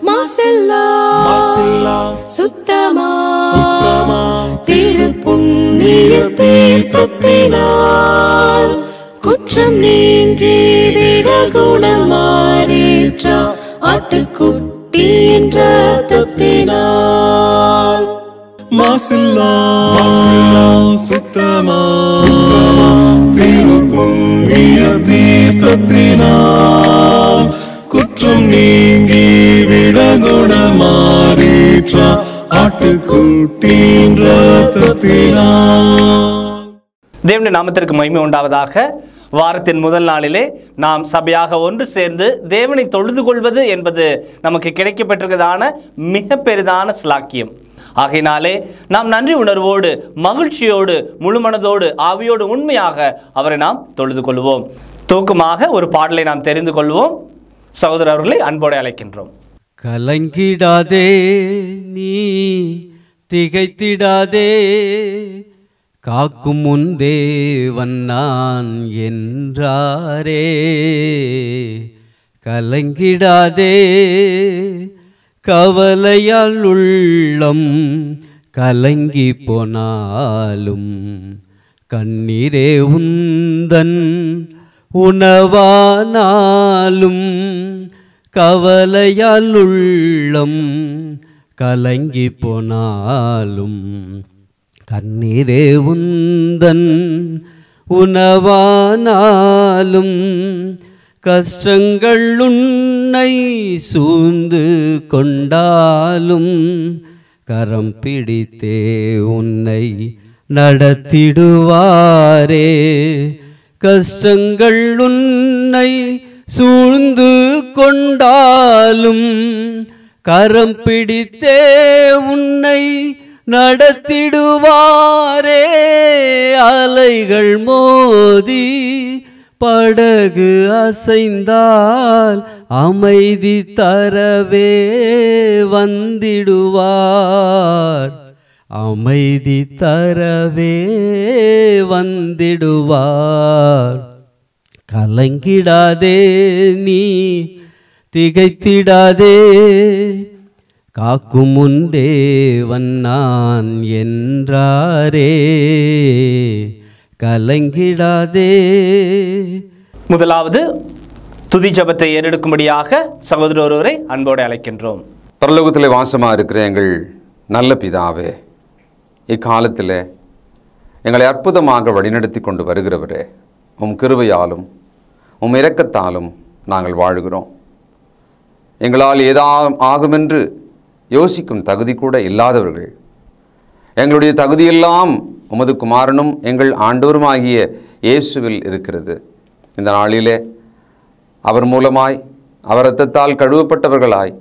மாசெல்லா சுத்தமா திருப்புண்ணிய தீர்த்தத்தினால் குற்றம் நீங்கி விடகுணம் மாறேற்ற ஆட்டுக்குட்டியின் இரத்தத்தினால் மாசில்லா சுத்தமா திருப்புண்ணிய தீர்த்தத்தினால் குற்றம் நீங்கி விடகுணமாறேற்ற ஆட்டுக்குட்டியின் இரத்தத்தினால். தேவனுடைய நாமத்திற்கு மகிமை உண்டாவதாக. வாரத்தின் முதல் நாளிலே நாம் சபையாக ஒன்று சேர்ந்து தேவனை தொழுது கொள்வது என்பது நமக்கு கிடைக்கப்பட்டிருக்கிறதான மிக பெரிதான ஸ்லாக்கியம். ஆகையினாலே நாம் நன்றி உணர்வோடு மகிழ்ச்சியோடு முழுமனதோடு ஆவியோடு உண்மையாக அவரை நாம் தொழுது கொள்வோம். தூக்கமாக ஒரு பாடலை நாம் தெரிந்து கொள்வோம். சகோதரர்களை அன்போடு அழைக்கின்றோம். கலங்கிடாதே நீ திகைத்திடாதே, காக்கும் முன் தேவன் நான் என்றாரே. கலங்கிடாதே, கவலையால் உள்ளம் கலங்கி போனாலும் கண்ணீரே உந்தன் உணவானாலும். கவலையால் உள்ளம் கலங்கி போனாலும் கண்ணீரே உந்தன் உணவானாலும். கஷ்டங்கள் உன்னை சூழ்ந்து கொண்டாலும் கரம் பிடித்தே உன்னை நடத்திடுவாரே. கஷ்டங்கள் உன்னை சூழ்ந்து கொண்டாலும் கரம் பிடித்தே உன்னை நடத்திடுவாரே. அலைகள் மோதி படகு அசைந்தால் அமைதி தரவே வந்திடுவார். அமைதி தரவே வந்திடுவார். கலங்கிடாதே நீ திகைத்திடாதே, காக்கும் முன் தேவன் நான் என்றாரே. கலங்கிடாதே. முதலாவது துதி ஜெபத்தை ஏறெடுக்கும்படியாக சகோதரர் ஒருவரை அன்போடு அழைக்கின்றோம். பரலோகத்தில் வாசமாக இருக்கிற எங்கள் நல்ல பிதாவே, இக்காலத்தில் எங்களை அற்புதமாக வழிநடத்தி கொண்டு வருகிறவரே, உம் கிருபையாலும் உம் இரக்கத்தாலும் நாங்கள் வாழ்கிறோம். எங்களால் ஆகுமென்று யோசிக்கும் தகுதி கூட இல்லாதவர்கள், எங்களுடைய தகுதியெல்லாம் உமது குமாரனும் எங்கள் ஆண்டவருமாகிய இயேசுவில் இருக்கிறது. இந்த நாளிலே அவர் மூலமாய் அவர் இரத்தத்தால் கழுவப்பட்டவர்களாய்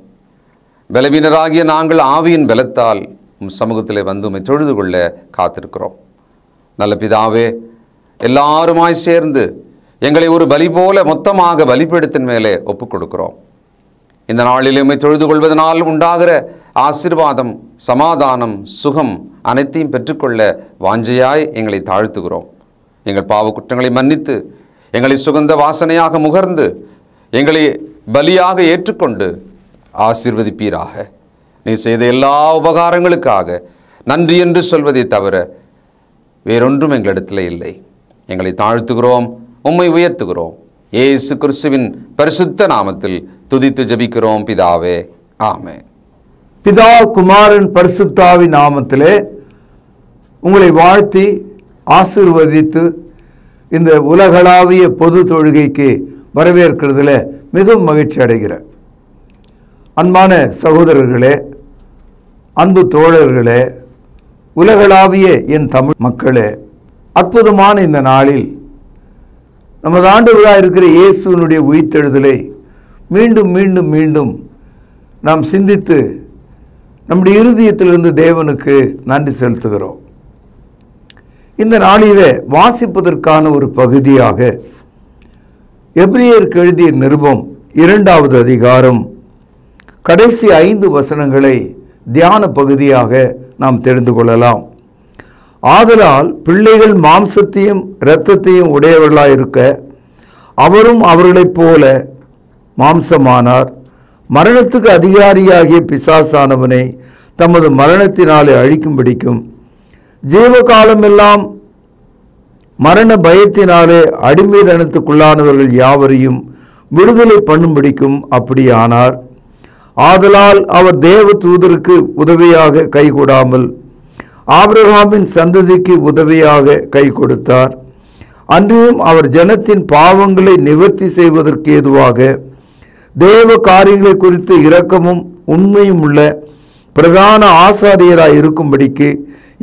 பலவீனராகிய நாங்கள் ஆவியின் பலத்தால் உம் சமூகத்தில் வந்து உம்மை தொழுது கொள்ள காத்திருக்கிறோம். நல்ல பிதாவே, எல்லாருமாய் சேர்ந்து எங்களை ஒரு பலி போல மொத்தமாக பலிபீடத்தின் மேலே ஒப்புக் கொடுக்கிறோம். இந்த நாளில் உம்மை தொழுது கொள்வதனால் உண்டாகிற ஆசீர்வாதம், சமாதானம், சுகம் அனைத்தையும் பெற்றுக்கொள்ள வாஞ்சையாய் எங்களை தாழ்த்துகிறோம். எங்கள் பாவ குற்றங்களை மன்னித்து எங்களை சுகந்த வாசனையாக முகர்ந்து எங்களை பலியாக ஏற்றுக்கொண்டு ஆசீர்வதிப்பீராக. நீ செய்த எல்லா உபகாரங்களுக்காக நன்றி என்று சொல்வதை தவிர வேறொன்றும் எங்களிடத்தில் இல்லை. எங்களை தாழ்த்துகிறோம், உம்மை உயர்த்துகிறோம். இயேசு கிறிஸ்துவின் பரிசுத்த நாமத்தில் துதித்து ஜெபிக்கிறோம் பிதாவே, ஆமென். பிதா குமாரன் பரிசுத்தாவின் நாமத்திலே உங்களை வாழ்த்தி ஆசீர்வதித்து இந்த உலகளாவிய பொது தொழுகைக்கு வரவேற்கிறதுல மிகவும் மகிழ்ச்சி அடைகிறேன். அன்பான சகோதரர்களே, அன்பு தோழர்களே, உலகளாவிய என் தமிழ் மக்களே, அற்புதமான இந்த நாளில் நமது ஆண்டவராக இருக்கிற இயேசுவினுடைய உயிர்த்தெழுதலை மீண்டும் மீண்டும் மீண்டும் நாம் சிந்தித்து நம்முடைய இருதயத்திலிருந்து தேவனுக்கு நன்றி செலுத்துகிறோம். இந்த நாளிலே வாசிப்பதற்கான ஒரு பகுதியாக எபிரேயருக்கு எழுதிய நிருபம் 2வது அதிகாரம் கடைசி 5 வசனங்களை தியான பகுதியாக நாம் தெரிந்து கொள்ளலாம். ஆதலால் பிள்ளைகள் மாம்சத்தையும் இரத்தத்தையும் உடையவர்களாயிருக்க அவரும் அவர்களைப் போல மாம்சமானார். மரணத்துக்கு அதிகாரியாகிய பிசாசானவனை தமது மரணத்தினாலே அழிக்கும்படிக்கும் ஜீவகாலமெல்லாம் மரண பயத்தினாலே அடிமைதனத்துக்குள்ளானவர்கள் யாவரையும் விடுதலை பண்ணும்படிக்கும் அப்படியானார். ஆதலால் அவர் தேவ தூதருக்கு உதவியாக கை கொடாமல் ஆபிரகாமின் சந்ததிக்கு உதவியாக கை கொடுத்தார். அன்றியும் அவர் ஜனத்தின் பாவங்களை நிவர்த்தி செய்வதற்கு ஏதுவாக தேவ காரியங்களை குறித்து இரக்கமும் உண்மையும் உள்ள பிரதான ஆசாரியராய் இருக்கும்படிக்கு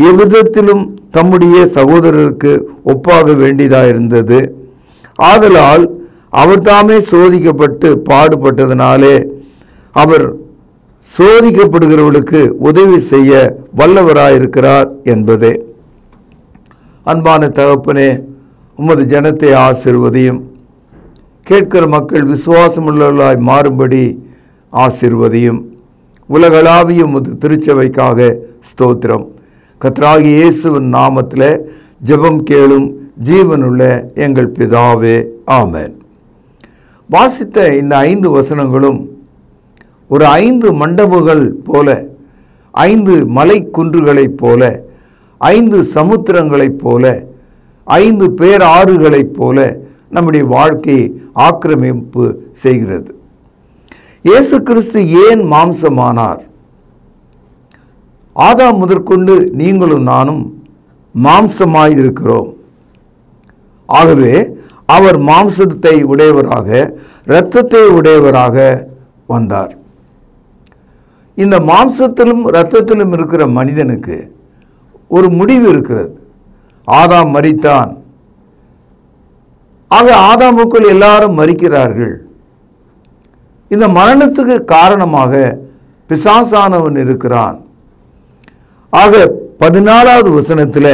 எவ்விதத்திலும் தம்முடைய சகோதரருக்கு ஒப்பாக வேண்டியதாயிருந்தது. ஆதலால் அவர் தாமே சோதிக்கப்பட்டு பாடுபட்டதினாலே அவர் சோதிக்கப்படுகிறவர்களுக்கு உதவி செய்ய வல்லவராயிருக்கிறார் என்பதே. அன்பான தகப்பனே, உமது ஜனத்தை ஆசீர்வதியும். கேட்கிற மக்கள் விசுவாசமுள்ளவர்களாய் மாறும்படி ஆசீர்வதியும். உலகளாவிய உமது திருச்சபைக்காக ஸ்தோத்திரம். கர்த்தராகிய இயேசுவின் நாமத்தில் ஜெபம் கேளும் ஜீவனுள்ள எங்கள் பிதாவே, ஆமென். வாசித்த இந்த 5 வசனங்களும் ஒரு 5 மண்டபங்கள் போல, 5 மலை குன்றுகளைப் போல, 5 சமுத்திரங்களைப் போல, 5 பேராறுகளைப் போல நம்முடைய வாழ்க்கையை ஆக்கிரமிப்பு செய்கிறது. இயேசு கிறிஸ்து ஏன் மாம்சமானார்? ஆதாம் முதற்கொண்டு நீங்களும் நானும் மாம்சமாய் இருக்கிறோம். ஆகவே அவர் மாம்சத்தை உடையவராக, இரத்தத்தை உடையவராக வந்தார். இந்த மாம்சத்திலும் இரத்தத்திலும் இருக்கிற மனிதனுக்கு ஒரு முடிவு இருக்கிறது. ஆதாம் மரித்தான். ஆக ஆதாமுக்குள் எல்லாரும் மரிக்கிறார்கள். இந்த மரணத்துக்கு காரணமாக பிசாசானவன் இருக்கிறான். ஆக 14வது வசனத்தில்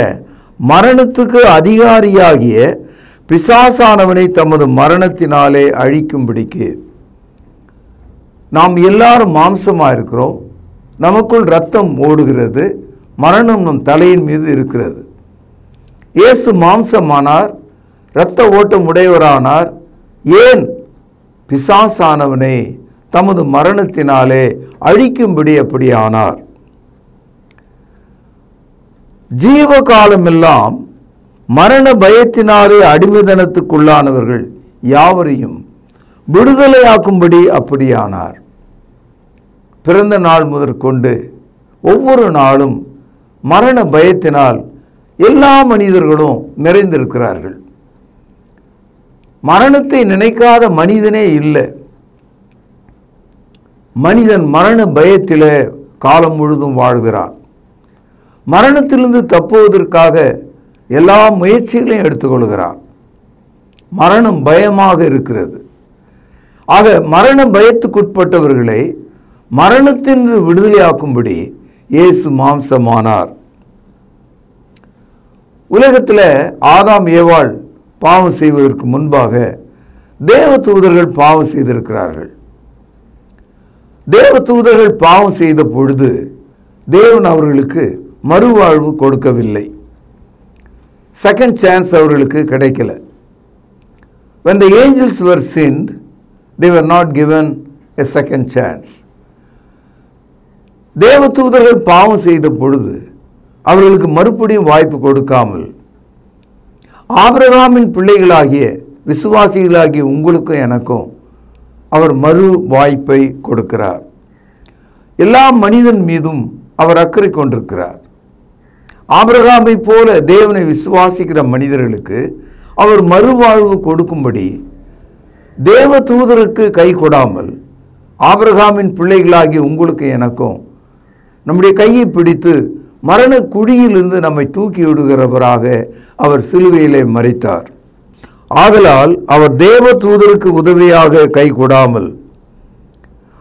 மரணத்துக்கு அதிகாரியாகிய பிசாசானவனை தமது மரணத்தினாலே அழிக்கும்படிக்கு, நாம் எல்லாரும் மாம்சமாக இருக்கிறோம், நமக்குள் இரத்தம் ஓடுகிறது, மரணம் நம் தலையின் மீது இருக்கிறது. இயேசு மாம்சமானார், இரத்த ஓட்டம் உடையவரானார். ஏன்? பிசாசானவனை தமது மரணத்தினாலே அழிக்கும்படி அப்படி ஆனார். ஜீவகாலமெல்லாம் மரண பயத்தினாலே அடிமைதனத்துக்குள்ளானவர்கள் யாவரையும் விடுதலையாக்கும்படி அப்படியானார். பிறந்த நாள் முதற்கொண்டு ஒவ்வொரு நாளும் மரண பயத்தினால் எல்லா மனிதர்களும் நிறைந்திருக்கிறார்கள். மரணத்தை நினைக்காத மனிதனே இல்லை. மனிதன் மரண பயத்திலே காலம் முழுதும் வாழ்கிறான். மரணத்திலிருந்து தப்புவதற்காக எல்லா முயற்சிகளையும் எடுத்துக்கொள்கிறான். மரணம் பயமாக இருக்கிறது. ஆக மரண பயத்துக்குட்பட்டவர்களை மரணத்தின்று விடுதலையாக்கும்படி இயேசு மாம்சமானார். உலகத்தில் ஆதாம் ஏவாள் பாவம் செய்வதற்கு முன்பாக தேவ தூதர்கள் பாவம் செய்திருக்கிறார்கள். தேவ தூதர்கள் பாவம் செய்த பொழுது தேவன் அவர்களுக்கு மறுவாழ்வு கொடுக்கவில்லை. செகண்ட் சான்ஸ் அவர்களுக்கு கிடைக்கல. When the angels were sinned, they were not given a second chance. தேவ தூதர்கள் பாவம் செய்த பொழுது அவர்களுக்கு மறுபடியும் வாய்ப்பு கொடுக்காமல் ஆபிரகாமின் பிள்ளைகளாகிய விசுவாசிகளாகிய உங்களுக்கும் எனக்கும் அவர் மறு வாய்ப்பை கொடுக்கிறார். எல்லா மனிதன் மீதும் அவர் அக்கறை கொண்டிருக்கிறார். ஆபிரகாமை போல தேவனை விசுவாசிக்கிற மனிதர்களுக்கு அவர் மறுவாழ்வு கொடுக்கும்படி தேவ தூதருக்கு கை கொடாமல் ஆபிரகாமின் பிள்ளைகளாகிய உங்களுக்கு எனக்கும் நம்முடைய கையை பிடித்து மரண குழியிலிருந்து நம்மை தூக்கி விடுகிறவராக அவர் சிலுவையிலே மரித்தார். ஆதலால் அவர் தேவ தூதருக்கு உதவியாக கை கொடாமல்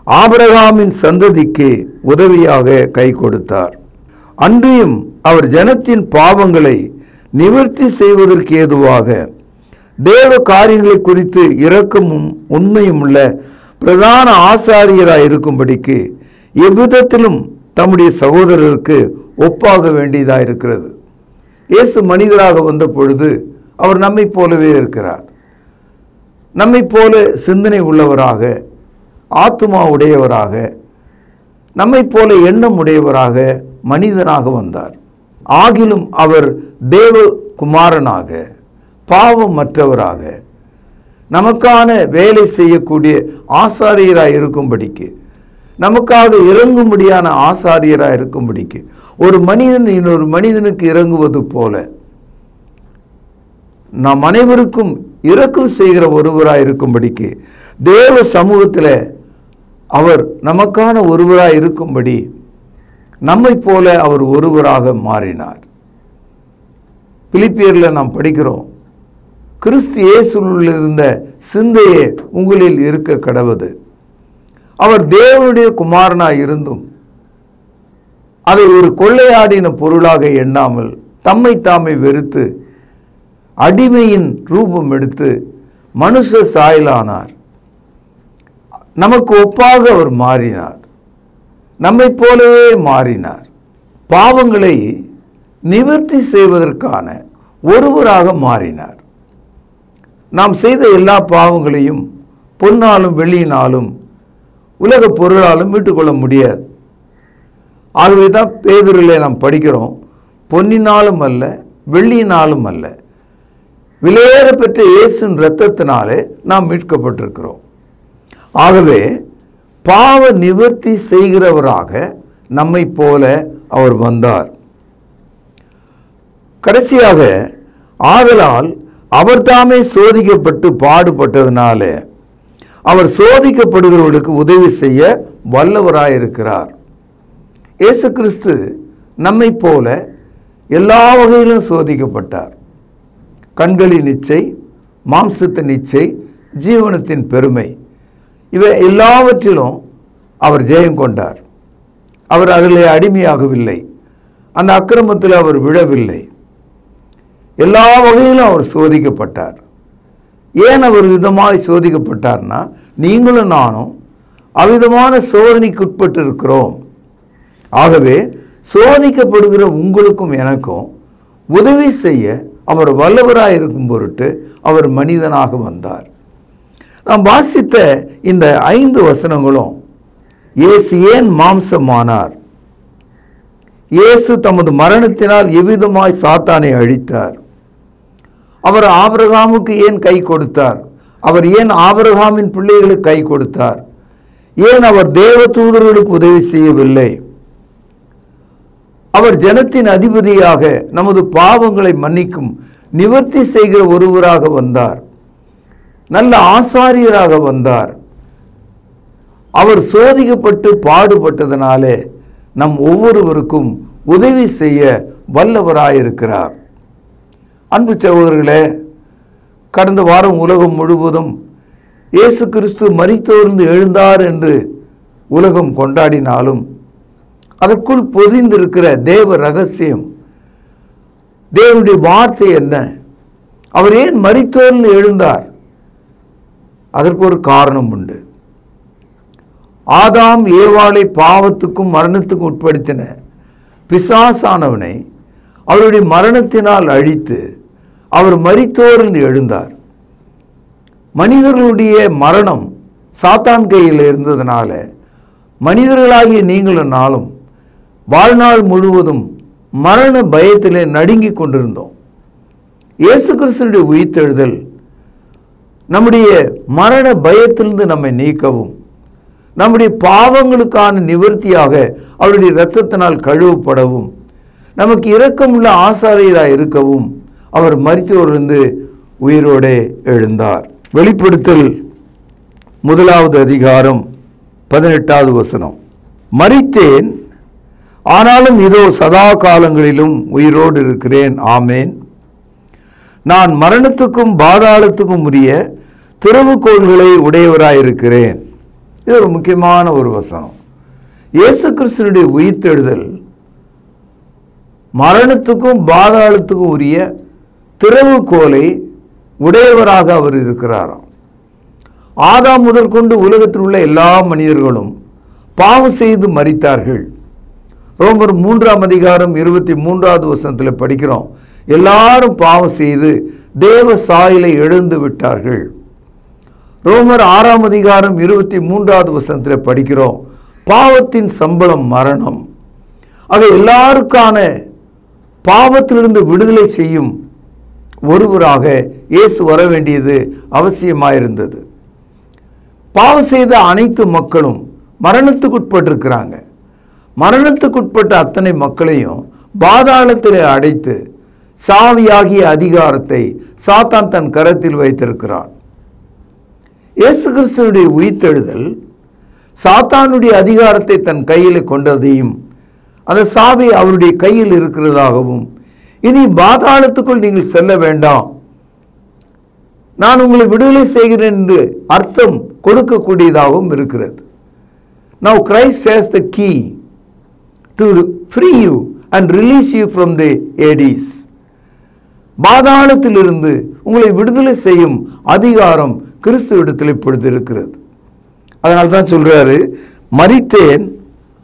ஆபிரகாமின் சந்ததிக்கு உதவியாக கை கொடுத்தார். அன்றியும் அவர் ஜனத்தின் பாவங்களை நிவர்த்தி செய்வதற்கு ஏதுவாக தேவ காரியங்களை குறித்து இரக்கமும் உண்மையும் உள்ள பிரதான ஆசாரியராய் இருக்கும்படிக்கு எவ்விதத்திலும் தம்முடைய சகோதரருக்கு ஒப்பாக வேண்டியதாக இருக்கிறது. இயேசு மனிதராக வந்த பொழுது அவர் நம்மை போலவே இருக்கிறார். நம்மை போல சிந்தனை உள்ளவராக, ஆத்துமா உடையவராக, நம்மை போல எண்ணம் உடையவராக, மனிதனாக வந்தார். ஆகிலும் அவர் தேவ குமாரனாக, பாவமற்றவராக, நமக்கான வேலை செய்யக்கூடிய ஆசாரியராய் இருக்கும்படிக்கு, நமக்காக இறங்கும்படியான ஆசாரியராய் இருக்கும்படிக்கு, ஒரு மனிதன் இன்னொரு மனிதனுக்கு இறங்குவது போல நாம் அனைவருக்கும் இரக்கம் செய்கிற ஒருவராய் இருக்கும்படிக்கு, தேவ சமூகத்தில் அவர் நமக்கான ஒருவராய் இருக்கும்படி நம்மை போல அவர் ஒருவராக மாறினார். பிலிப்பியரில் நாம் படிக்கிறோம், கிறிஸ்து இயேசுவில் இருந்த சிந்தையே உங்களில் இருக்க கடவது. அவர் தேவனுடைய குமாரனாய் இருந்தும் அதை ஒரு கொள்ளையாடின பொருளாக எண்ணாமல் தம்மை தாமே வெறுத்து அடிமையின் ரூபம் எடுத்து மனுஷ சாயலானார். நமக்கு ஒப்பாக அவர் மாறினார், நம்மை போலவே மாறினார். பாவங்களை நிவர்த்தி செய்வதற்கான ஒருவராக மாறினார். நாம் செய்த எல்லா பாவங்களையும் பொன்னாலும் வெள்ளியினாலும் உலக பொருளாலும் மீட்டுக்கொள்ள முடியாது. ஆகவே தான் பேதுருவிலே நாம் படிக்கிறோம், பொன்னினாலும் அல்ல வெள்ளியினாலும் அல்ல, விலையேற பெற்ற இயேசுவின் இரத்தத்தினாலே நாம் மீட்கப்பட்டிருக்கிறோம். ஆகவே பாவ நிவர்த்தி செய்கிறவராக நம்மை போல அவர் வந்தார். கடைசியாக, ஆதலால் அவர் தாமே சோதிக்கப்பட்டு பாடுபட்டதினால அவர் சோதிக்கப்படுகிறவர்களுக்கு உதவி செய்ய வல்லவராயிருக்கிறார். இயேசு கிறிஸ்து நம்மை போல எல்லா வகையிலும் சோதிக்கப்பட்டார். கண்களின் இச்சை, மாம்சத்தின் இச்சை, ஜீவனத்தின் பெருமை, இவை எல்லாவற்றிலும் அவர் ஜெயம் கொண்டார். அவர் அதில் அடிமையாகவில்லை, அந்த அக்கிரமத்தில் அவர் விழவில்லை. எல்லா வகையிலும் அவர் சோதிக்கப்பட்டார். ஏன் அவர் விதமாய் சோதிக்கப்பட்டார்னா, நீங்களும் நானும் அவ்விதமான சோதனைக்கு உட்பட்டு இருக்கிறோம். ஆகவே சோதிக்கப்படுகிற உங்களுக்கும் எனக்கும் உதவி செய்ய அவர் வல்லவராய் இருக்கும் பொருட்டு அவர் மனிதனாக வந்தார். நாம் வாசித்த இந்த 5 வசனங்களும் இயேசு ஏன் மாம்சமானார், இயேசு தமது மரணத்தினால் எவ்விதமாய் சாத்தானை அழித்தார், அவர் ஆபிரகாமுக்கு ஏன் கை கொடுத்தார், அவர் ஏன் ஆபிரகாமின் பிள்ளைகளுக்கு கை கொடுத்தார், ஏன் அவர் தேவ தூதர்களுக்கு உதவி செய்யவில்லை, அவர் ஜனத்தின் அதிபதியாக நமது பாவங்களை மன்னிக்கும் நிவர்த்தி செய்கிற ஒருவராக வந்தார், நல்ல ஆசாரியராக வந்தார். அவர் சோதிக்கப்பட்டு பாடுபட்டதனாலே நம் ஒவ்வொருவருக்கும் உதவி செய்ய வல்லவராயிருக்கிறார். அன்பு சகோதரர்களே, கடந்த வாரம் உலகம் முழுவதும் இயேசு கிறிஸ்து மரித்தோர்ந்து எழுந்தார் என்று உலகம் கொண்டாடினாலும் அதற்குள் பொதிந்திருக்கிற தேவ ரகசியம், தேவனுடைய வார்த்தை என்ன, அவர் ஏன் மரித்தோர்ந்து எழுந்தார், அதற்கு ஒரு காரணம் உண்டு. ஆதாம் ஏவாளை பாவத்துக்கும் மரணத்துக்கும் உட்படுத்தின பிசாசானவனை அவருடைய மரணத்தினால் அழித்து அவர் மரித்தோர்ந்து எழுந்தார். மனிதர்களுடைய மரணம் சாத்தான் கையில் இருந்ததுனால மனிதர்களாகிய நீங்களும் நாளும் வாழ்நாள் முழுவதும் மரண பயத்திலே நடுங்கிக் கொண்டிருந்தோம். இயேசு கிறிஸ்துவினுடைய உயிர்த்தெழுதல் நம்முடைய மரண பயத்திலிருந்து நம்மை நீக்கவும், நம்முடைய பாவங்களுக்கான நிவர்த்தியாக அவருடைய இரத்தத்தினால் கழுவப்படவும், நமக்கு இரக்கமுள்ள ஆசாரியராக இருக்கவும் அவர் மரித்தோரிலிருந்து உயிரோடே எழுந்தார். வெளிப்படுத்தல் 1வது அதிகாரம் 18வது வசனம், மரித்தேன், ஆனாலும் இதோ சதா காலங்களிலும் உயிரோடு இருக்கிறேன், ஆமேன். நான் மரணத்துக்கும் பாதாளத்துக்கும் உரிய திறவுகோல்களை உடையவராயிருக்கிறேன். இது ஒரு முக்கியமான ஒரு வசனம். இயேசு கிறிஸ்துவினுடைய உயிர்த்தெழுதல் மரணத்துக்கும் பாதாளத்துக்கும் உரிய திறவுகோலை உடையவராக அவர் இருக்கிறாராம். ஆதாம் முதல் கொண்டு உலகத்தில் உள்ள எல்லா மனிதர்களும் பாவம் செய்து மரித்தார்கள். ரோமர் 3ஆம் அதிகாரம் 23வது வசனத்தில் படிக்கிறோம், எல்லாரும் பாவம் செய்து தேவ சாயலை இழந்து விட்டார்கள். ரோமர் 6ஆம் அதிகாரம் 23வது வசனத்தில் படிக்கிறோம், பாவத்தின் சம்பளம் மரணம். ஆக எல்லாருக்கான பாவத்திலிருந்து விடுதலை செய்யும் ஒருவராக இயேசு வர வேண்டியது அவசியமாயிருந்தது. பாவம் செய்த அனைத்து மக்களும் மரணத்துக்குட்பட்டிருக்கிறாங்க. மரணத்துக்குட்பட்ட அத்தனை மக்களையும் பாதாளத்தில் அடைத்து சாவியாகிய அதிகாரத்தை சாத்தான் தன் கரத்தில் வைத்திருக்கிறான். இயேசு கிறிஸ்துவினுடைய உயிர்த்தெழுதல் சாத்தானுடைய அதிகாரத்தை தன் கையில் கொண்டதையும் அந்த சாவி அவருடைய கையில் இருக்கிறதாகவும், இனி பாதாளத்துக்குள் நீங்கள் செல்ல வேண்டாம், நான் உங்களை விடுதலை செய்கிறேன் என்று அர்த்தம் கொடுக்கக்கூடியதாகவும் இருக்கிறது. Now Christ has the key to free you and release you from the Hades. பாதாளத்திலிருந்து உங்களை விடுதலை செய்யும் அதிகாரம் கிறிஸ்துவிடத்தில் இப்பொழுது இருக்கிறது. அதனால தான் சொல்றாரு, மரித்தேன்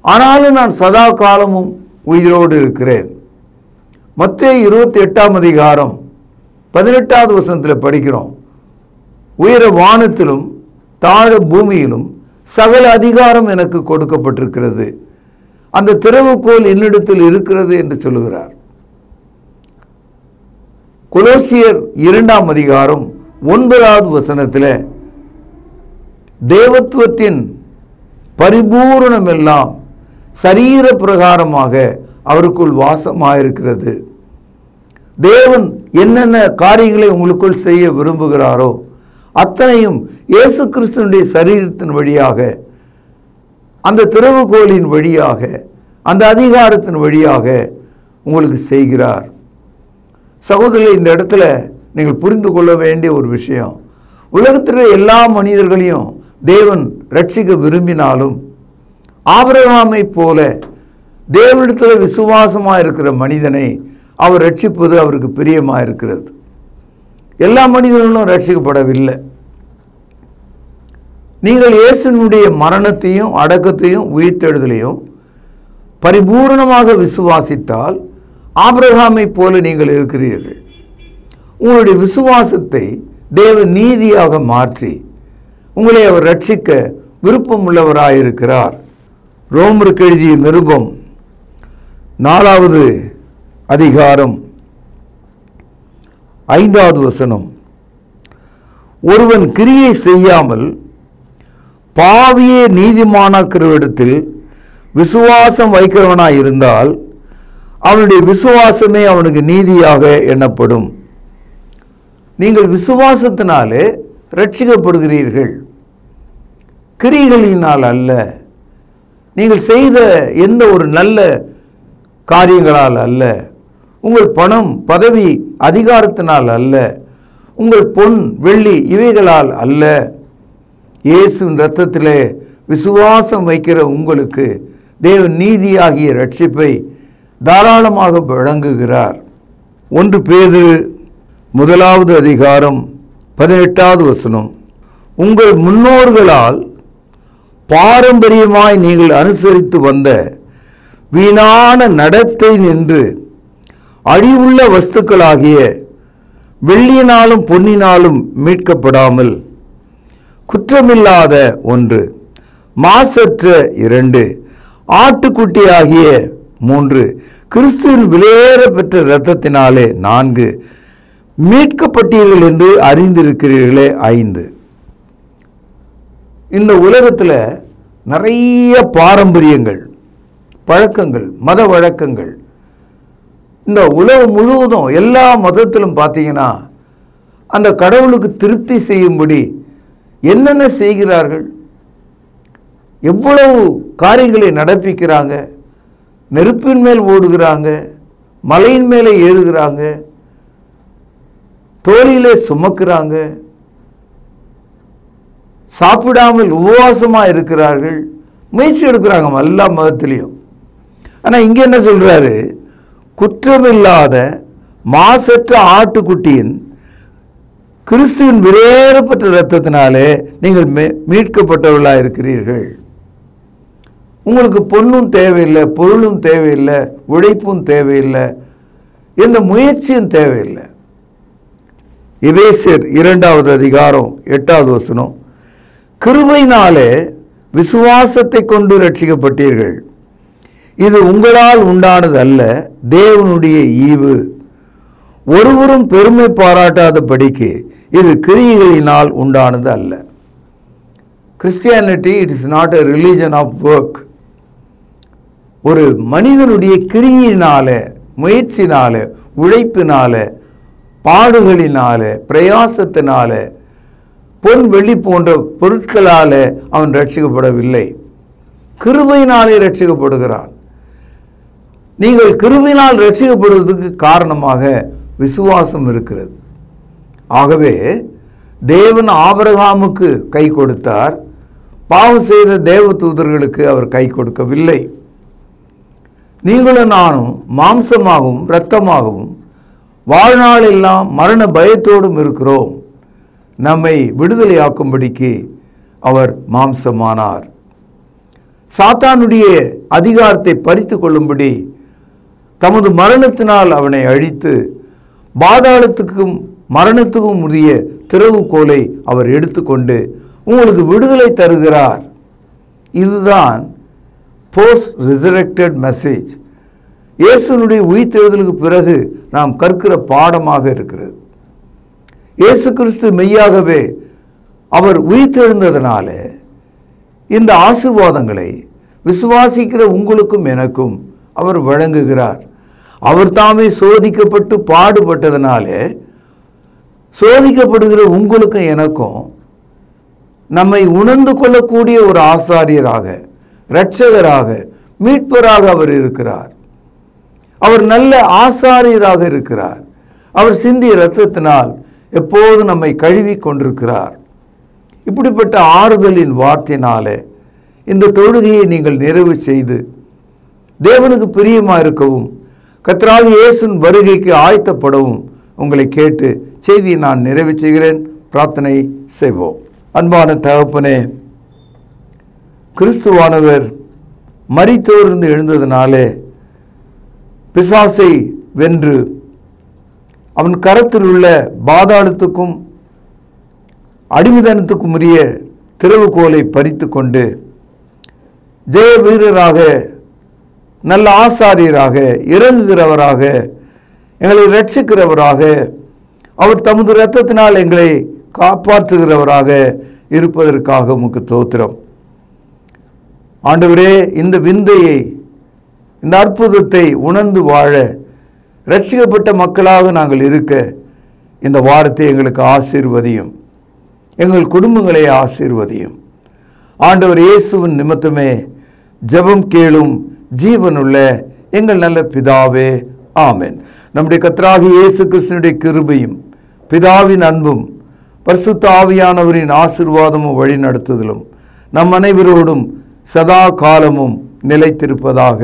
ஆனாலும் நான் சதா காலமும் உயிரோடு இருக்கிறேன். மத்தேயு 28ஆம் அதிகாரம் 18வது வசனத்தில் படிக்கிறோம், உயர வானத்திலும் தாழ பூமியிலும் சகல அதிகாரம் எனக்கு கொடுக்கப்பட்டிருக்கிறது, அந்த திறவுகோல் என்னிடத்தில் இருக்கிறது என்று சொல்லுகிறார். கொலோசியர் 2ஆம் அதிகாரம் 9வது வசனத்தில் தேவத்துவத்தின் பரிபூரணம் எல்லாம் சரீர பிரகாரமாக அவருக்குள் வாசமாயிருக்கிறது. தேவன் என்னென்ன காரியங்களை உங்களுக்குள் செய்ய விரும்புகிறாரோ அத்தனையும் இயேசு கிறிஸ்துவினுடைய சரீரத்தின் வழியாக, அந்த திறவுகோலின் வழியாக, அந்த அதிகாரத்தின் வழியாக உங்களுக்கு செய்கிறார். சகோதரர்களே, இந்த இடத்துல நீங்கள் புரிந்து கொள்ள வேண்டிய ஒரு விஷயம், உலகத்தில் எல்லா மனிதர்களையும் தேவன் ரட்சிக்க விரும்பினாலும் ஆபிரகாமை போல தேவனிடத்தில் விசுவாசமாக இருக்கிற மனிதனை அவர் ரட்சிப்பது அவருக்கு பிரியமாக இருக்கிறது. எல்லா மனிதர்களும் ரட்சிக்கப்படவில்லை. நீங்கள் இயேசுனுடைய மரணத்தையும் அடக்கத்தையும் உயிர்த்தெழுதலையும் பரிபூர்ணமாக விசுவாசித்தால் ஆபிரகாமை போல நீங்கள் இருக்கிறீர்கள். உங்களுடைய விசுவாசத்தை தேவன் நீதியாக மாற்றி உங்களை அவர் ரட்சிக்க விருப்பம் உள்ளவராயிருக்கிறார். ரோமருக்கு எழுதிய நிருபம் 4வது அதிகாரம் 5வது வசனம், ஒருவன் கிரியை செய்யாமல் பாவியே நீதிமானாக்கிறவிடத்தில் விசுவாசம் வைக்கிறவனாய் இருந்தால் அவனுடைய விசுவாசமே அவனுக்கு நீதியாக எண்ணப்படும். நீங்கள் விசுவாசத்தினாலே ரட்சிக்கப்படுகிறீர்கள், கிரியைகளினால் அல்ல. நீங்கள் செய்த எந்த ஒரு நல்ல காரியங்களால் அல்ல, உங்கள் பணம் பதவி அதிகாரத்தினால் அல்ல, உங்கள் பொன் வெள்ளி இவைகளால் அல்ல. இயேசுவின் இரத்தத்திலே விசுவாசம் வைக்கிற உங்களுக்கு தேவன் நீதியாகிய ரட்சிப்பை தாராளமாக வழங்குகிறார். 1 பேதுரு 1வது அதிகாரம் 18வது வசனம், உங்கள் முன்னோர்களால் பாரம்பரியமாய் நீங்கள் அனுசரித்து வந்த வீணான நடத்தை நின்று அழிவுள்ள வஸ்துக்களாகிய வெள்ளியினாலும் பொன்னினாலும் மீட்கப்படாமல் குற்றமில்லாத 1, மாசற்ற 2, ஆட்டுக்குட்டியாகிய 3, கிறிஸ்துவின் விலையேற பெற்ற இரத்தத்தினாலே 4 மீட்கப்பட்டீர்கள் என்று அறிந்திருக்கிறீர்களே 5. இந்த உலகத்தில் நிறைய பாரம்பரியங்கள், பழக்கங்கள், மத வழக்கங்கள், இந்த உலகம் முழுவதும் எல்லா மதத்திலும் பார்த்தீங்கன்னா அந்த கடவுளுக்கு திருப்தி செய்யும்படி என்னென்ன செய்கிறார்கள், எவ்வளவு காரியங்களை நடப்பிக்கிறாங்க. நெருப்பின் மேல் ஓடுகிறாங்க, மலையின் மேலே ஏறுகிறாங்க, தோளிலே சுமக்கிறாங்க, சாப்பிடாமல் உபவாசமாக இருக்கிறார்கள், முயற்சி எடுக்கிறாங்க எல்லா மதத்திலையும். ஆனால் இங்கே என்ன சொல்கிறாரு, குற்றமில்லாத மாசற்ற ஆட்டுக்குட்டியின் கிறிஸ்துவின் விலையேறப்பட்ட இரத்தத்தினாலே நீங்கள் மீட்கப்பட்டவர்களாக இருக்கிறீர்கள். உங்களுக்கு பொண்ணும் தேவையில்லை, பொருளும் தேவையில்லை, உழைப்பும் தேவையில்லை, எந்த முயற்சியும் தேவையில்லை. எபேசியர் 2வது அதிகாரம் 8வது வசனம், கிருபையினாலே விசுவாசத்தை கொண்டு ரட்சிக்கப்பட்டீர்கள். இது உங்களால் உண்டானது அல்ல, தேவனுடைய ஈவு. ஒருவரும் பெருமை பாராட்டாதபடிக்கு இது கிரியைகளினால் உண்டானது அல்ல. Christianity it is not a religion of work. ஒரு மனிதனுடைய கிரியினால, முயற்சினால, உழைப்பினால, பாடுகளினால, பிரயாசத்தினால, பொன் வெள்ளி போன்ற பொருட்களால அவன் ரட்சிக்கப்படவில்லை. கிருபையினாலே ரட்சிக்கப்படுகிறான். நீங்கள் கிருபையினால் ரட்சிக்கப்படுவதற்கு காரணமாக விசுவாசம் இருக்கிறது. ஆகவே தேவன் ஆபிரகாமுக்கு கை கொடுத்தார், பாவம் செய்த தேவ தூதர்களுக்கு அவர் கை கொடுக்கவில்லை. நீங்களும் நானும் மாம்சமாகவும் இரத்தமாகவும் வாழ்நாளெல்லாம் மரண பயத்தோடும் இருக்கிறோம். நம்மை விடுதலையாக்கும்படிக்கு அவர் மாம்சமானார். சாத்தானுடைய அதிகாரத்தை பறித்து கொள்ளும்படி தமது மரணத்தினால் அவனை அழித்து பாதாளத்துக்கும் மரணத்துக்கும் உரிய திறவுகோலை அவர் எடுத்துக்கொண்டு உங்களுக்கு விடுதலை தருகிறார். இதுதான் போஸ்ட் ரிசரக்டட் மெசேஜ். இயேசுனுடைய உயிர்த்தெழுதலுக்கு பிறகு நாம் கற்கிற பாடமாக இருக்கிறது. இயேசு கிறிஸ்து மெய்யாகவே அவர் உயிர்த்தெழுந்ததனால இந்த ஆசீர்வாதங்களை விசுவாசிக்கிற உங்களுக்கும் எனக்கும் அவர் வழங்குகிறார். அவர் தாமே சோதிக்கப்பட்டு பாடுபட்டதனால சோதிக்கப்படுகிற உங்களுக்கும் எனக்கும் நம்மை உணர்ந்து கொள்ளக்கூடிய ஒரு ஆசாரியராக, இரட்சகராக, மீட்பராக அவர் இருக்கிறார். அவர் நல்ல ஆசாரியராக இருக்கிறார். அவர் சிந்திய இரத்தத்தினால் எப்போது நம்மை கழுவி கொண்டிருக்கிறார். இப்படிப்பட்ட ஆறுதலின் வார்த்தையினால இந்த தொழுகையை நீங்கள் நிறைவு செய்து தேவனுக்கு பிரியமாக இருக்கவும், கர்த்தராகிய இயேசுவின் வருகைக்கு ஆயத்தப்படவும் உங்களை கேட்டு செய்தியை நான் நிறைவு செய்கிறேன். பிரார்த்தனை செய்வோம். அன்பான தகப்பனே, கிறிஸ்துவானவர் மரித்தோரிலிருந்து எழுந்ததினாலே பிசாசை வென்று அவன் கரத்தில் உள்ள பாதாளத்துக்கும் அடிமைதனத்துக்கும் உரிய திறவுகோலை பறித்து கொண்டு ஜெய வீரராக, நல்ல ஆசாரியராக, இறங்குகிறவராக, எங்களை ரட்சிக்கிறவராக, அவர் தமது இரத்தத்தினால் எங்களை காப்பாற்றுகிறவராக இருப்பதற்காக உமக்கு ஸ்தோத்திரம். ஆண்டவரே, இந்த விந்தையை, இந்த அற்புதத்தை உணர்ந்து வாழ ரட்சிக்கப்பட்ட மக்களாக நாங்கள் இருக்க இந்த வாரத்தை எங்களுக்கு ஆசீர்வதியும், எங்கள் குடும்பங்களை ஆசீர்வதியும். ஆண்டவர் இயேசுவின் நிமித்தமே ஜெபம் கேளும் ஜீவனுள்ள எங்கள் நல்ல பிதாவே, ஆமென். நம்முடைய கர்த்தராகிய இயேசு கிறிஸ்துவினுடைய கிருபையும் பிதாவின் அன்பும் பரிசுத்த ஆவியானவரின் ஆசீர்வாதமும் வழி நடத்துதலும் நம் அனைவரோடும் சதா காலமும் நிலைத்திருப்பதாக,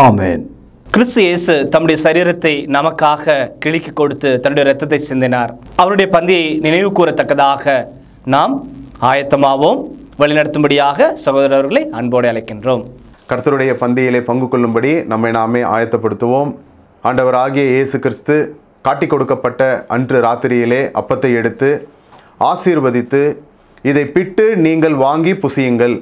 ஆமென். கிறிஸ்து இயேசு தம்முடைய சரீரத்தை நமக்காக கிழிக்கு கொடுத்து தன்னுடைய இரத்தத்தை சிந்தினார். அவருடைய பந்தியை நினைவு கூறத்தக்கதாக நாம் ஆயத்தமாவோம். வழிநடத்தும்படியாக சகோதரர்களை அன்போடு அழைக்கின்றோம். கர்த்தருடைய பந்தியிலே பங்கு கொள்ளும்படி நம்மை நாமே ஆயத்தப்படுத்துவோம். ஆண்டவராகிய இயேசு கிறிஸ்து காட்டி கொடுக்கப்பட்ட அன்று ராத்திரியிலே அப்பத்தை எடுத்து ஆசீர்வதித்து, இதை பிட்டு நீங்கள் வாங்கி புசியுங்கள்,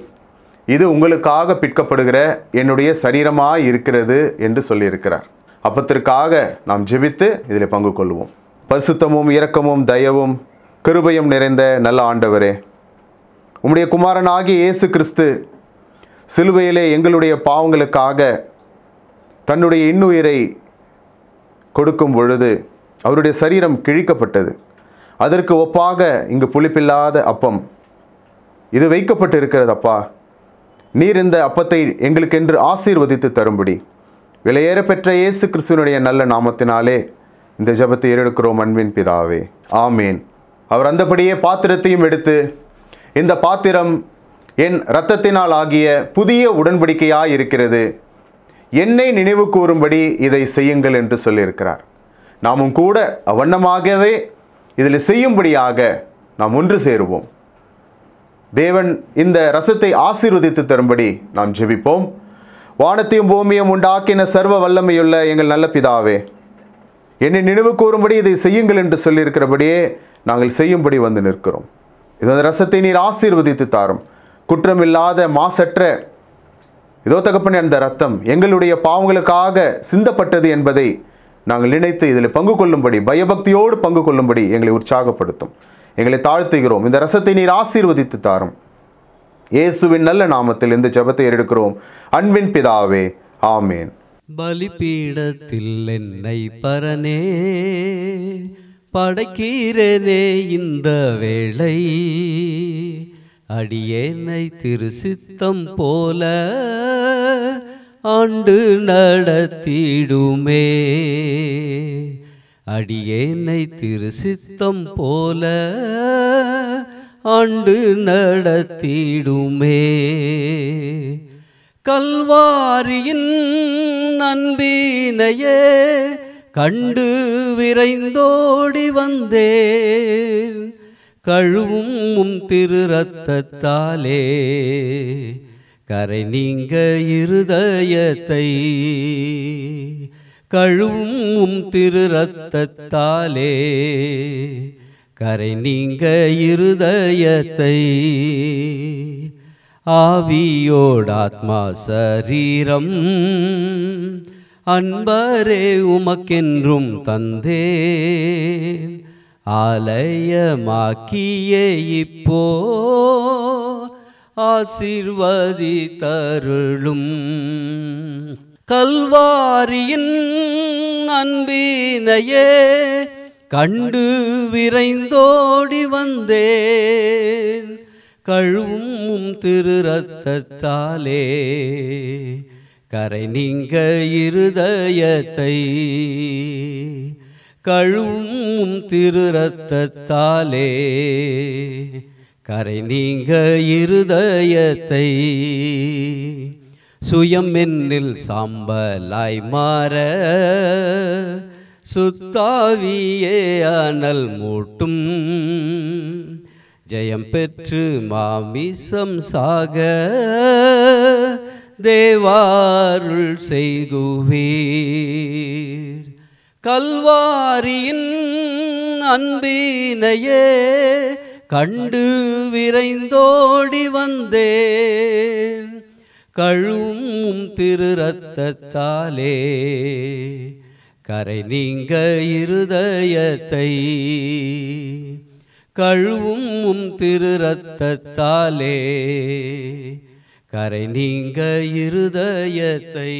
இது உங்களுக்காக பிற்கப்படுகிற என்னுடைய சரீரமாய் இருக்கிறது என்று சொல்லியிருக்கிறார். அப்பத்திற்காக நாம் ஜெபித்து இதில் பங்கு கொள்வோம். பரிசுத்தமும் இரக்கமும் தயவும் கிருபையும் நிறைந்த நல்ல ஆண்டவரே, உம்முடைய குமாரனாகிய இயேசு கிறிஸ்து சிலுவையிலே எங்களுடைய பாவங்களுக்காக தன்னுடைய இன்னுயிரை கொடுக்கும் பொழுது அவருடைய சரீரம் கிழிக்கப்பட்டது. அதற்கு ஒப்பாக இங்கு புளிப்பில்லாத அப்பம் இது வைக்கப்பட்டு இருக்கிறது. அப்பா, நீர் இந்த அப்பத்தை எங்களுக்கென்று ஆசீர்வதித்து தரும்படி விலையேற பெற்ற இயேசு கிறிஸ்துவனுடைய நல்ல நாமத்தினாலே இந்த ஜெபத்தை ஏறெடுக்கிறோம் அன்பின் பிதாவே, ஆமேன். அவர் அந்தபடியே பாத்திரத்தையும் எடுத்து, இந்த பாத்திரம் என் இரத்தத்தினால் ஆகிய புதிய உடன்படிக்கையாய் இருக்கிறது, என்னை நினைவு கூறும்படி இதை செய்யுங்கள் என்று சொல்லியிருக்கிறார். நாமும் கூட அவ்வண்ணமாகவே இதில் செய்யும்படியாக நாம் ஒன்று சேருவோம். தேவன் இந்த ரசத்தை ஆசீர்வதித்து தரும்படி நாம் ஜெபிப்போம். வானத்தையும் பூமியும் உண்டாக்கின சர்வ வல்லமையுள்ள எங்கள் நல்ல பிதாவே, என்னை நினைவு கூறும்படி இதை செய்யுங்கள் என்று சொல்லியிருக்கிறபடியே நாங்கள் செய்யும்படி வந்து நிற்கிறோம். இந்த ரசத்தை நீர் ஆசீர்வதித்து தாரும். குற்றமில்லாத மாசற்ற இதோ தகப்பனே, அந்த ரத்தம் எங்களுடைய பாவங்களுக்காக சிந்தப்பட்டது என்பதை நாங்கள் நினைத்து இதில் பங்கு கொள்ளும்படி, பயபக்தியோடு பங்கு கொள்ளும்படி எங்களை உற்சாகப்படுத்தும். எங்களை தாழ்த்துகிறோம். இந்த ரசத்தை நீர் ஆசீர்வதித்து தாரும். இயேசுவின் நல்ல நாமத்தில் இந்த ஜெபத்தை எடுக்கிறோம் அன்பின் பிதாவே, ஆமேன். பலிபீடத்தில் என்னை பரனே படைக்கிறேனே இந்த வேளை, அடியேனை திருசித்தம் போல ஆண்டு நடத்திடுமே, அடியேனை திருசித்தம் போல ஆண்டு நடத்திடுமே. கல்வாரியின் அன்பினையே கண்டு விரைந்தோடி வந்தேன், கழுவும் திரு ரத்தத்தாலே கரை நீங்க இருதயத்தை, கழுவும் திரு ரத்தத்தாலே கரை நீங்க இருதயத்தை, ஆவியோடாத்மா சரீரம் அன்பரே உமக்கென்றும் தந்தேன், ஆலயமாக்கியே இப்போ ஆசீர்வதி தருளும். கல்வாரியின் அன்பினையே கண்டு விரைந்தோடி வந்தேன், கழுவும் திரு ரத்தத்தாலே கரை நீங்க இருதயத்தை, கழுவும் திரு ரத்தத்தாலே கரை நீங்க இருதயத்தை, சுயம் என்னில் சாம்பலாய் மாற சுத்தாவியே அனல் மூட்டும், ஜெயம் பெற்று மாமிசம் சாக தேவாருள் செய்குவீர். கல்வாரியின் அன்பினையே கண்டு விரைந்தோடி வந்தேன், கழுவும் திரு ரத்தத்தாலே கரை நீங்க இருதயத்தை, கழுவும் திரு ரத்தத்தாலே கரை நீங்க இருதயத்தை.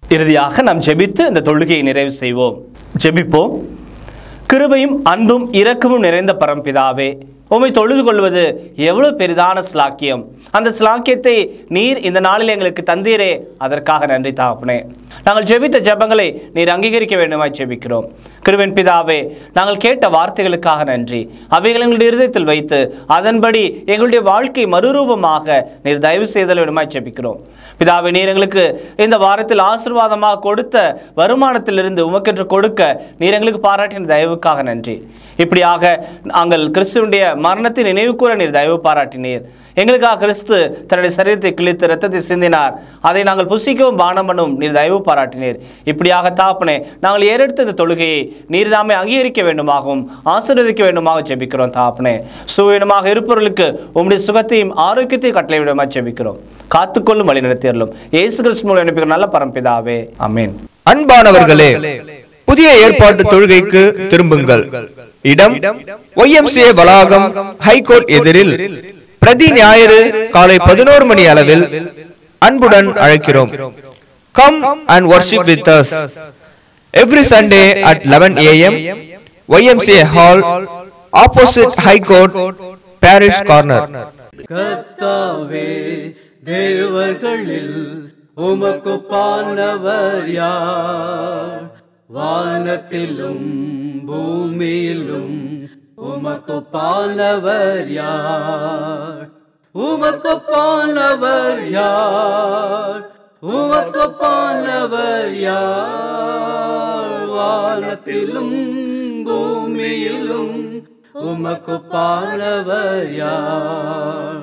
இறுதியாக நாம் ஜெபித்து இந்த தொழுகையை நிறைவு செய்வோம். ஜெபிப்போம். கிருபையும் அன்பும் இரக்கமும் நிறைந்த பரம்பிதாவே, உம்மை தொழுது கொள்வது எவ்வளவு பெரிதான ஸ்லாக்கியம். அந்த ஸ்லாக்கியத்தை நீர் இந்த நாளில் எங்களுக்கு தந்தீரே, அதற்காக நன்றி தகப்பனே. நாங்கள் ஜெபித்த ஜெபங்களை நீர் அங்கீகரிக்க வேண்டுமாய் ஜெபிக்கிறோம். கிருபையின் பிதாவே, நாங்கள் கேட்ட வார்த்தைகளுக்காக நன்றி. அவைகள் எங்களுடைய இருதயத்தில் வைத்து அதன்படி எங்களுடைய வாழ்க்கை மறுரூபமாக நீர் தயவு செய்தல் வேண்டுமாய் ஜெபிக்கிறோம். பிதாவே, நீர் எங்களுக்கு இந்த வாரத்தில் ஆசீர்வாதமாக கொடுத்த வருமானத்திலிருந்து உமக்கென்று கொடுக்க நீர் எங்களுக்கு பாராட்டின தயவுக்காக நன்றி. இப்படியாக நாங்கள் கிறிஸ்துவனுடைய மரணத்தை நினைவு கூற நீர் தயவு பாராட்டினீர். எங்களுக்காக கிறிஸ்து தன்னுடைய சரீரத்தை கிழித்து இரத்தத்தை சிந்தினார். அதை நாங்கள் புசிக்கவும் பானம் பண்ணவும் நீர் தயவு பாராட்டினீர். இப்படியாக தாப்பனே, நாங்கள் ஏறெடுத்த இந்த தொழுகையை நீர் தாமே அங்கீகரிக்க வேண்டுமாகவும் ஆசீர்வதிக்க வேண்டுமாக ஜெபிக்கிறோம். தாப்பனே, சுவீனமாக இருப்பவர்களுக்கு உம்முடைய சுகத்தையும் ஆரோக்கியத்தையும் கட்டளை விடமாக ஜெபிக்கிறோம். காத்துக்கொள்ளும் வழி நடத்தியறலும் இயேசு கிறிஸ்து மூலம் அனுப்பிய நல்ல பரம்பிதாவே, ஆமென். அன்பானவர்களே, புதிய ஏற்பாட்டு தொழுகைக்கு திரும்புங்கள். இடம் YMCA வளாகம், ஹைகோர்ட் எதிரில், பிரதி ஞாயிறு காலை 11 மணி அளவில் அன்புடன் அழைக்கிறோம். Come and worship with us every Sunday at 11 AM, YMCA Hall, opposite High Court, Parish Corner. கர்த்தாவே, தேவர்களில் உமக்கு பானவர் யார்? வானத்திலும் பூமியிலும் உமக்கு பானவர் யார்? உமக்கு பானவர் யார்? உமக்கு பானவர் யார்? வானத்திலும் பூமியிலும் உமக்கு பானவர் யார்?